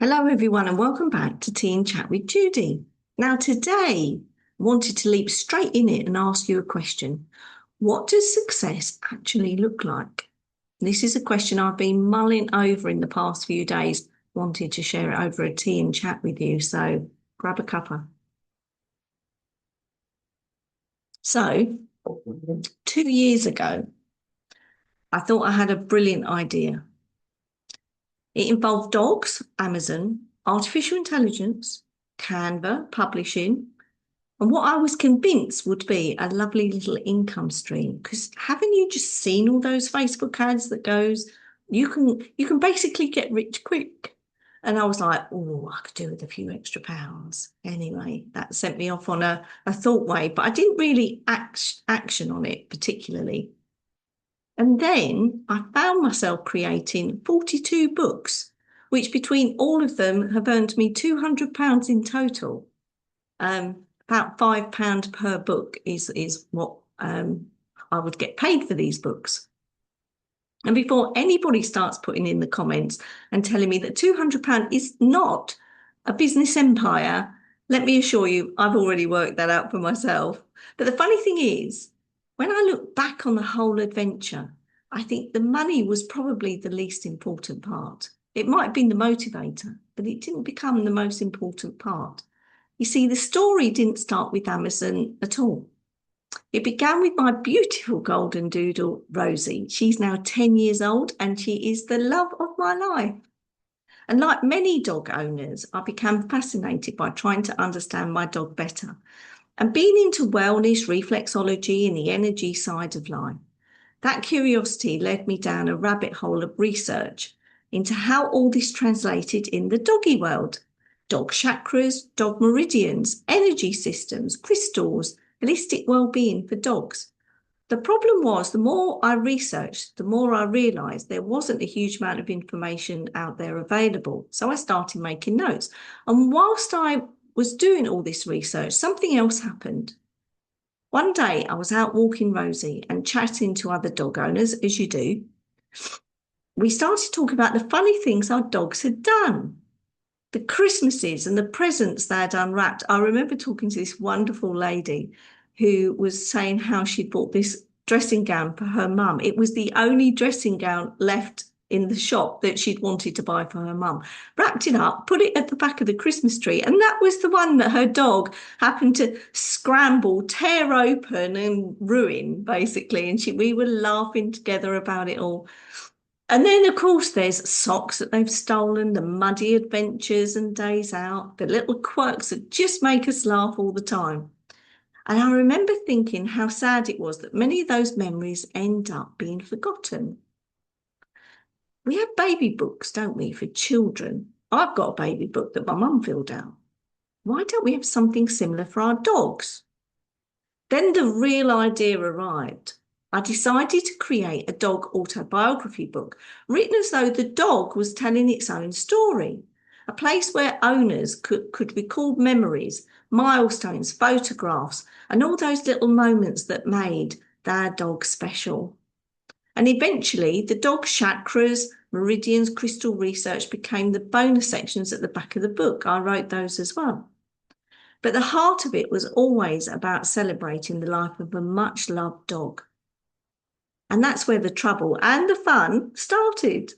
Hello, everyone, and welcome back to Tea and Chat with Judy. Now, today, I wanted to leap straight in it and ask you a question. What does success actually look like? This is a question I've been mulling over in the past few days, wanted to share it over a tea and chat with you. So grab a cuppa. So, 2 years ago, I thought I had a brilliant idea. It involved dogs, Amazon, artificial intelligence, Canva, publishing, and what I was convinced would be a lovely little income stream. Because haven't you just seen all those Facebook ads that goes, you can basically get rich quick. And I was like, oh, I could do with a few extra pounds. Anyway, that sent me off on a thought wave, but I didn't really action on it particularly. And then I found myself creating 42 books, which between all of them have earned me £200 in total. About £5 per book is what I would get paid for these books. And before anybody starts putting in the comments and telling me that £200 is not a business empire, let me assure you, I've already worked that out for myself. But the funny thing is, when I look back on the whole adventure, I think the money was probably the least important part. It might have been the motivator, but it didn't become the most important part. You see, the story didn't start with Amazon at all. It began with my beautiful golden doodle, Rosie. She's now 10 years old and she is the love of my life. And like many dog owners, I became fascinated by trying to understand my dog better and being into wellness, reflexology, and the energy side of life. That curiosity led me down a rabbit hole of research into how all this translated in the doggy world. Dog chakras, dog meridians, energy systems, crystals, holistic well-being for dogs. The problem was, the more I researched, the more I realised there wasn't a huge amount of information out there available. So I started making notes. And whilst I was doing all this research, something else happened. One day I was out walking Rosie and chatting to other dog owners, as you do. We started talking about the funny things our dogs had done, the Christmases and the presents they had unwrapped. I remember talking to this wonderful lady who was saying how she'd bought this dressing gown for her mum. It was the only dressing gown left in the shop that she'd wanted to buy for her mum. Wrapped it up, put it at the back of the Christmas tree, and that was the one that her dog happened to scramble, tear open and ruin, basically. And we were laughing together about it all. And then, of course, there's socks that they've stolen, the muddy adventures and days out, the little quirks that just make us laugh all the time. And I remember thinking how sad it was that many of those memories end up being forgotten. We have baby books, don't we, for children? I've got a baby book that my mum filled out. Why don't we have something similar for our dogs? Then the real idea arrived. I decided to create a dog autobiography book, written as though the dog was telling its own story, a place where owners could record memories, milestones, photographs, and all those little moments that made their dog special. And eventually, the dog chakras, meridians, crystal research became the bonus sections at the back of the book. I wrote those as well. But the heart of it was always about celebrating the life of a much loved dog. And that's where the trouble and the fun started.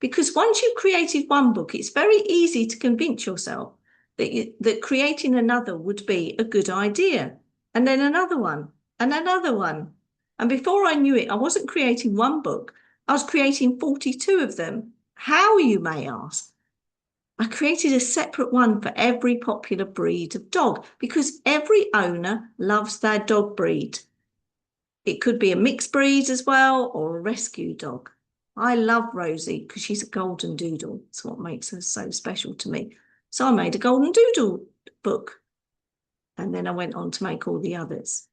Because once you've created one book, it's very easy to convince yourself that creating another would be a good idea. And then another one, and another one. And before I knew it, I wasn't creating one book, I was creating 42 of them. How, you may ask? I created a separate one for every popular breed of dog because every owner loves their dog breed. It could be a mixed breed as well or a rescue dog. I love Rosie because she's a golden doodle. It's what makes her so special to me. So I made a golden doodle book. And then I went on to make all the others.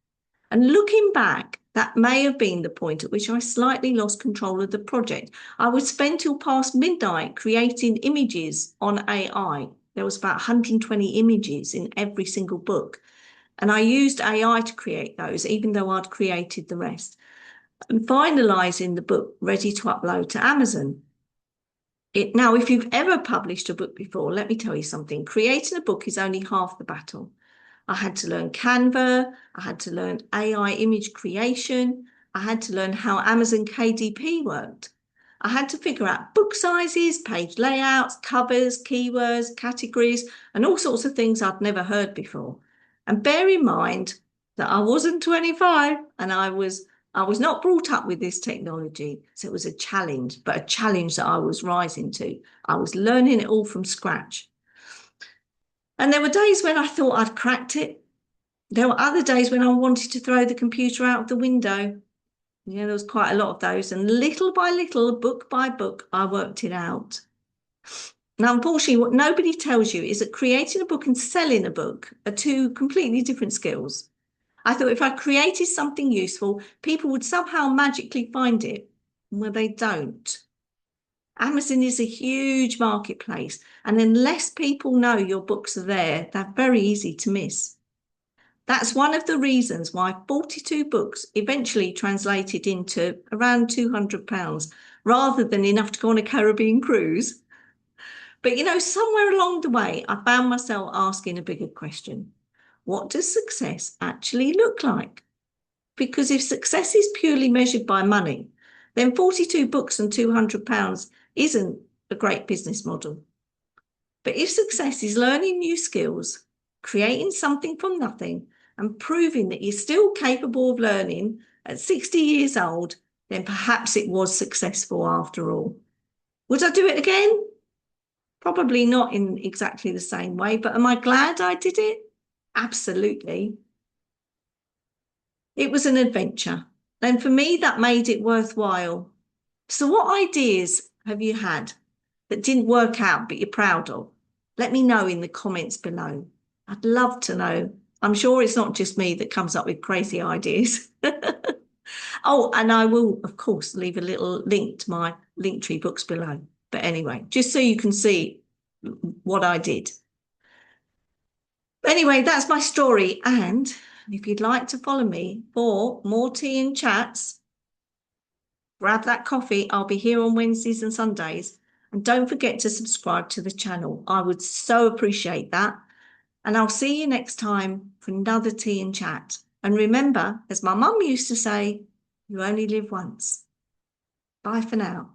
And looking back, that may have been the point at which I slightly lost control of the project. I would spend till past midnight creating images on AI. There was about 120 images in every single book. And I used AI to create those, even though I'd created the rest. And finalising the book ready to upload to Amazon. Now, if you've ever published a book before, let me tell you something. Creating a book is only half the battle. I had to learn Canva. I had to learn AI image creation. I had to learn how Amazon KDP worked. I had to figure out book sizes, page layouts, covers, keywords, categories, and all sorts of things I'd never heard before. And bear in mind that I wasn't 25 and I was not brought up with this technology. So it was a challenge, but a challenge that I was rising to. I was learning it all from scratch. And there were days when I thought I'd cracked it. There were other days when I wanted to throw the computer out of the window. There was quite a lot of those. And little by little, book by book, I worked it out. Now, unfortunately, what nobody tells you is that creating a book and selling a book are two completely different skills. I thought if I created something useful, people would somehow magically find it. Well, they don't. Amazon is a huge marketplace, and unless people know your books are there, they're very easy to miss. That's one of the reasons why 42 books eventually translated into around £200 rather than enough to go on a Caribbean cruise. But somewhere along the way, I found myself asking a bigger question. What does success actually look like? Because if success is purely measured by money, then 42 books and £200 isn't a great business model. But if success is learning new skills, creating something from nothing, and proving that you're still capable of learning at 60 years old, then perhaps it was successful after all. Would I do it again? Probably not in exactly the same way, but am I glad I did it? Absolutely. It was an adventure. And for me, that made it worthwhile. So what ideas have you had that didn't work out, but you're proud of? Let me know in the comments below. I'd love to know. I'm sure it's not just me that comes up with crazy ideas. Oh, and I will, of course, leave a little link to my Linktree books below. But anyway, just so you can see what I did. Anyway, that's my story. And if you'd like to follow me for more tea and chats, grab that coffee. I'll be here on Wednesdays and Sundays. And don't forget to subscribe to the channel. I would so appreciate that. And I'll see you next time for another tea and chat. And remember, as my mum used to say, you only live once. Bye for now.